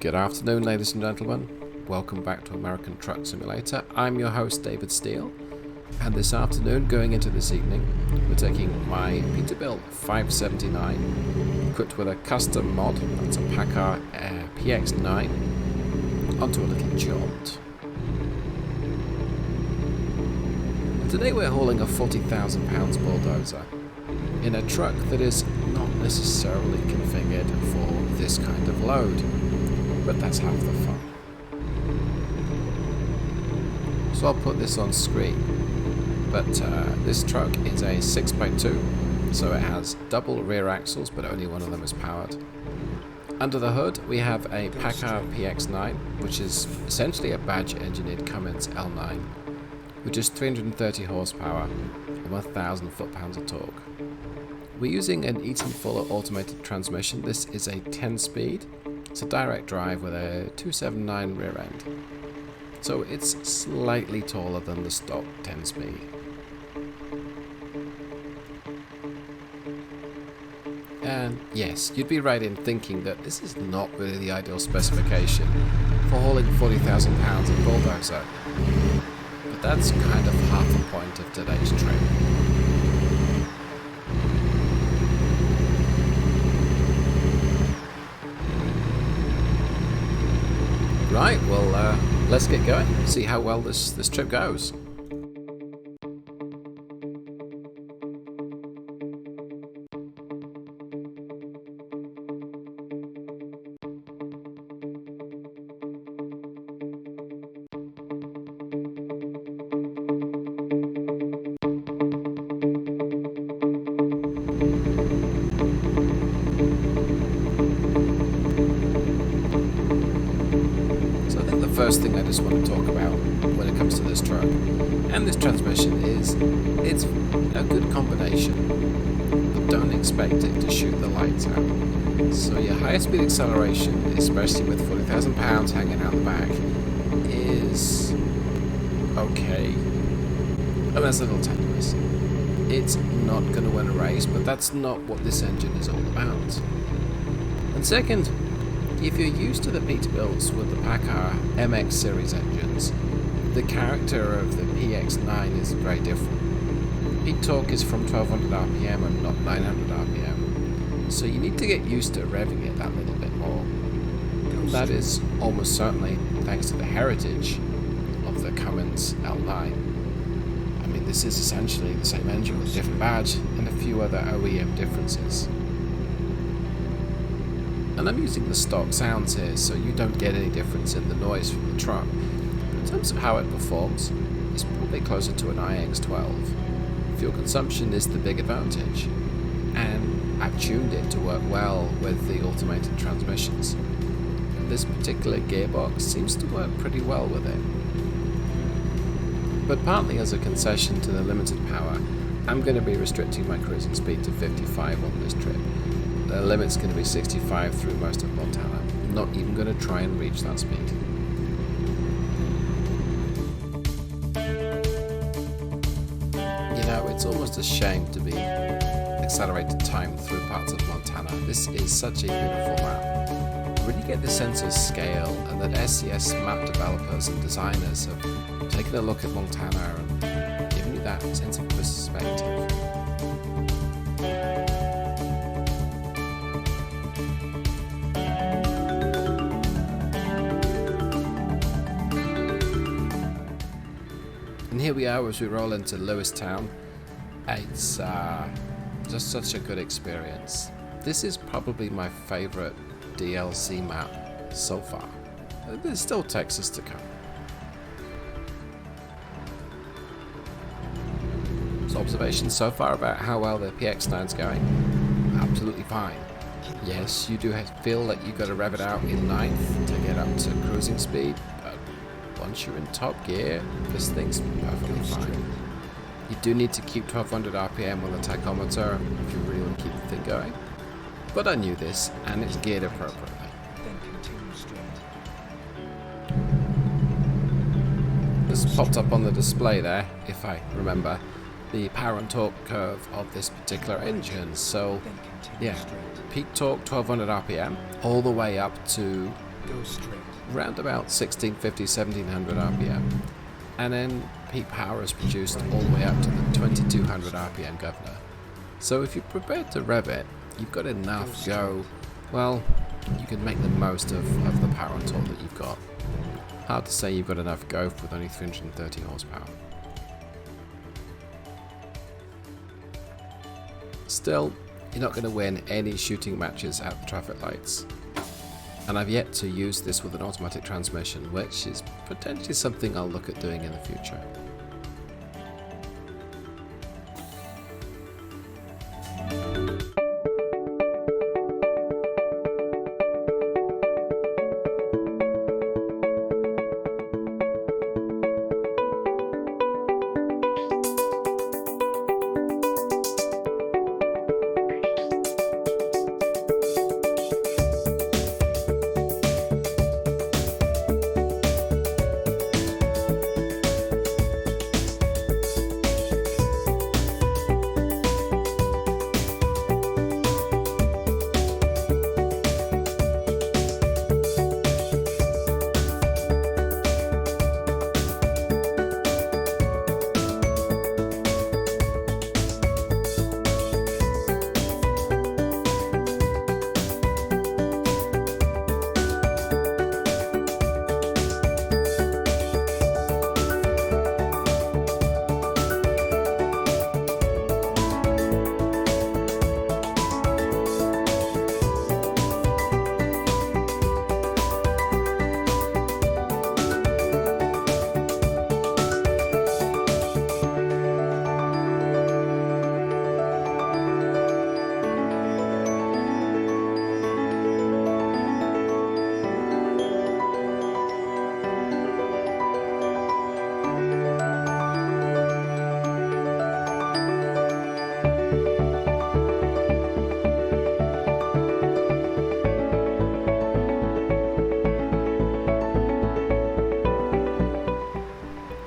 Good afternoon, ladies and gentlemen. Welcome back to American Truck Simulator. I'm your host, David Steele, and this afternoon, going into this evening, we're taking my Peterbilt 579, equipped with a custom mod, that's a Paccar MX-9, onto a little jaunt. And today we're hauling a 40,000 pounds bulldozer in a truck that is not necessarily configured for this kind of load. But that's half the fun. So I'll put this on screen. But this truck is a 6x2, so it has double rear axles, but only one of them is powered. Under the hood, we have a Paccar MX-9, which is essentially a badge-engineered Cummins L9, with just 330 horsepower and 1,000 foot-pounds of torque. We're using an Eaton Fuller automated transmission. This is a 10-speed. It's a direct drive with a 279 rear end, so it's slightly taller than the stock 10-speed. And yes, you'd be right in thinking that this is not really the ideal specification for hauling 40,000 pounds of bulldozer, but that's kind of half the point of today's trip. Right, well, let's get going, see how well this trip goes. First thing I just want to talk about when it comes to this truck and this transmission is it's a good combination, but don't expect it to shoot the lights out. So your highest speed acceleration, especially with 40,000 pounds hanging out the back, is okay, and that's a little tenuous. It's not going to win a race, but that's not what this engine is all about. And second, if you're used to the Peterbilts with the Paccar MX series engines, the character of the PX9 is very different. Peak torque is from 1200 RPM and not 900 RPM, so you need to get used to revving it that little bit more. And that is almost certainly thanks to the heritage of the Cummins L9. I mean, this is essentially the same engine with a different badge and a few other OEM differences. And I'm using the stock sounds here, so you don't get any difference in the noise from the truck. But in terms of how it performs, it's probably closer to an iX12. Fuel consumption is the big advantage, and I've tuned it to work well with the automated transmissions. This particular gearbox seems to work pretty well with it. But partly as a concession to the limited power, I'm going to be restricting my cruising speed to 55 on this trip. The limit's going to be 65 through most of Montana. I'm not even going to try and reach that speed. You know, it's almost a shame to be accelerated time through parts of Montana. This is such a beautiful map. You really get the sense of scale, and that SCS map developers and designers have taken a look at Montana and given you that sense of perspective. And here we are as we roll into Lewistown. It's just such a good experience. This is probably my favorite DLC map so far. There's still Texas to come. So observations so far about how well the PX9's going? Absolutely fine. Yes, you do feel like you've got to rev it out in ninth to get up to cruising speed, but once you're in top gear, this thing's perfectly fine. You do need to keep 1200 RPM on the tachometer if you really want to keep the thing going. But I knew this, and it's geared appropriately. This popped up on the display there, if I remember. the power and torque curve of this particular engine. So yeah, peak torque 1200 RPM all the way up to round about 1650, 1700 RPM, and then peak power is produced all the way up to the 2200 RPM governor. So if you're prepared to rev it, you've got enough go. Well, you can make the most of the power and torque that you've got. Hard to say you've got enough go with only 330 horsepower. Still, you're not going to win any shooting matches at the traffic lights. And I've yet to use this with an automatic transmission, which is potentially something I'll look at doing in the future.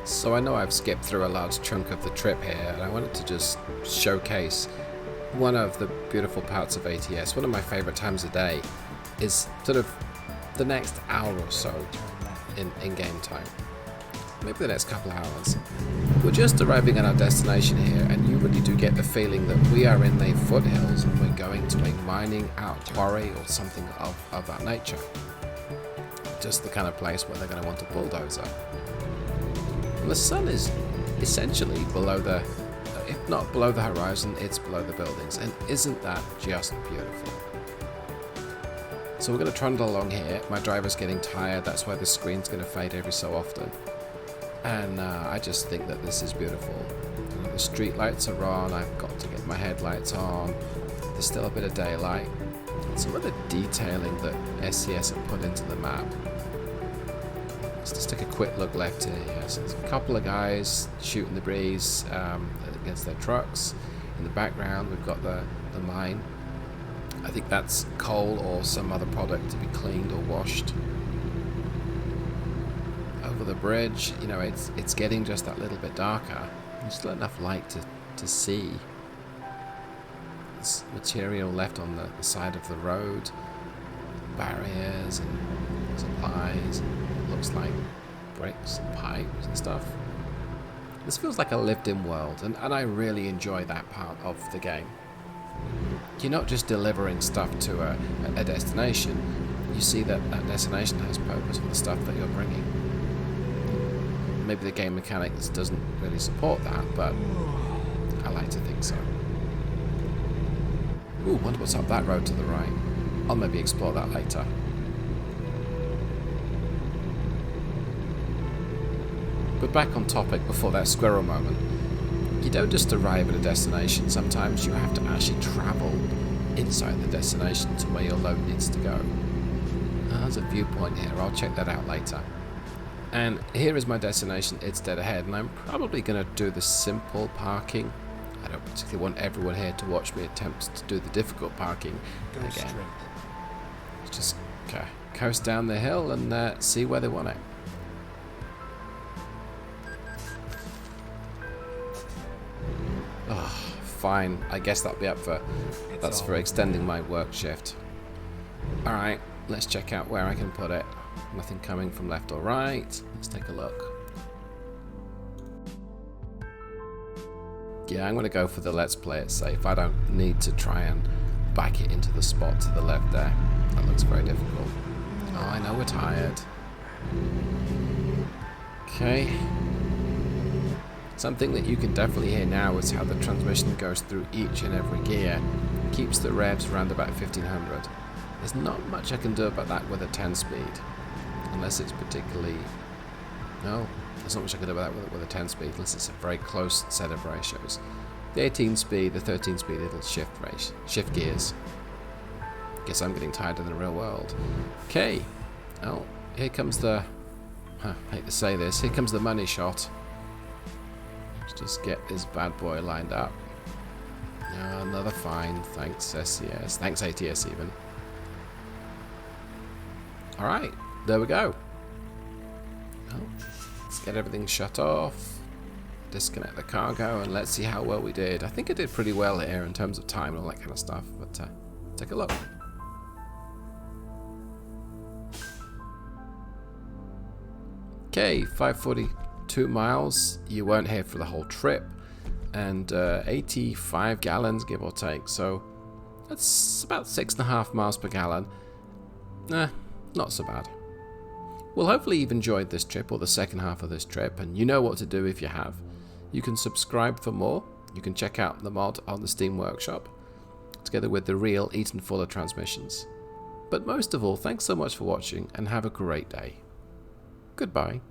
So I know I've skipped through a large chunk of the trip here, and I wanted to just showcase one of the beautiful parts of ATS. One of my favorite times of day is sort of the next hour or so in game time. Maybe the next couple of hours. We're just arriving at our destination here, and you really do get the feeling that we are in the foothills and we're going to a mining out quarry or something of that nature. Just the kind of place where they're going to want a bulldozer. And the sun is essentially below the, if not below the horizon, it's below the buildings. And isn't that just beautiful? So we're going to trundle along here. My driver's getting tired, that's why the screen's going to fade every so often. And I just think that this is beautiful. You know, the street lights are on, I've got to get my headlights on. There's still a bit of daylight. And some of the detailing that SCS have put into the map. Let's just take a quick look left here. Yes, there's a couple of guys shooting the breeze against their trucks. In the background, we've got the mine. I think that's coal or some other product to be cleaned or washed. Over the bridge, you know, it's getting just that little bit darker. There's still enough light to see. There's material left on the side of the road, barriers and supplies. Looks like bricks and pipes and stuff. This feels like a lived-in world, and I really enjoy that part of the game. You're not just delivering stuff to a destination. You see that that destination has purpose for the stuff that you're bringing. Maybe the game mechanics doesn't really support that, but I like to think so. Ooh, wonder what's up that road to the right. I'll maybe explore that later. But back on topic before that squirrel moment. You don't just arrive at a destination, sometimes you have to actually travel inside the destination to where your load needs to go. There's a viewpoint here, I'll check that out later. And here is my destination, it's dead ahead, and I'm probably going to do the simple parking. I don't particularly want everyone here to watch me attempt to do the difficult parking again. Just coast down the hill and see where they want it. Oh, fine. I guess that'll be up for... That's for extending my work shift. Alright, let's check out where I can put it. Nothing coming from left or right. Let's take a look. Yeah, I'm going to go for the let's play it safe. I don't need to try and back it into the spot to the left there. That looks very difficult. Oh, I know we're tired. Okay. Something that you can definitely hear now is how the transmission goes through each and every gear. Keeps the revs around about 1500. There's not much I can do about that with a 10 speed. Unless it's particularly... No, there's not much I can do about that with a 10 speed unless it's a very close set of ratios. The 18 speed, the 13 speed, it'll shift gears. Guess I'm getting tired in the real world. Okay. Oh, here comes the... I hate to say this. Here comes the money shot. Let's just get this bad boy lined up. Another fine. Thanks SES. Thanks ATS even. Alright. There we go. Oh, let's get everything shut off. Disconnect the cargo and let's see how well we did. I think I did pretty well here in terms of time and all that kind of stuff. But take a look. Okay, 542 miles. You weren't here for the whole trip. And 85 gallons, give or take. So that's about 6.5 miles per gallon. Not so bad. Well, hopefully you've enjoyed this trip or the second half of this trip. And you know what to do if you have. You can subscribe for more. You can check out the mod on the Steam Workshop. Together with the real Eaton Fuller transmissions. But most of all, thanks so much for watching and have a great day. Goodbye.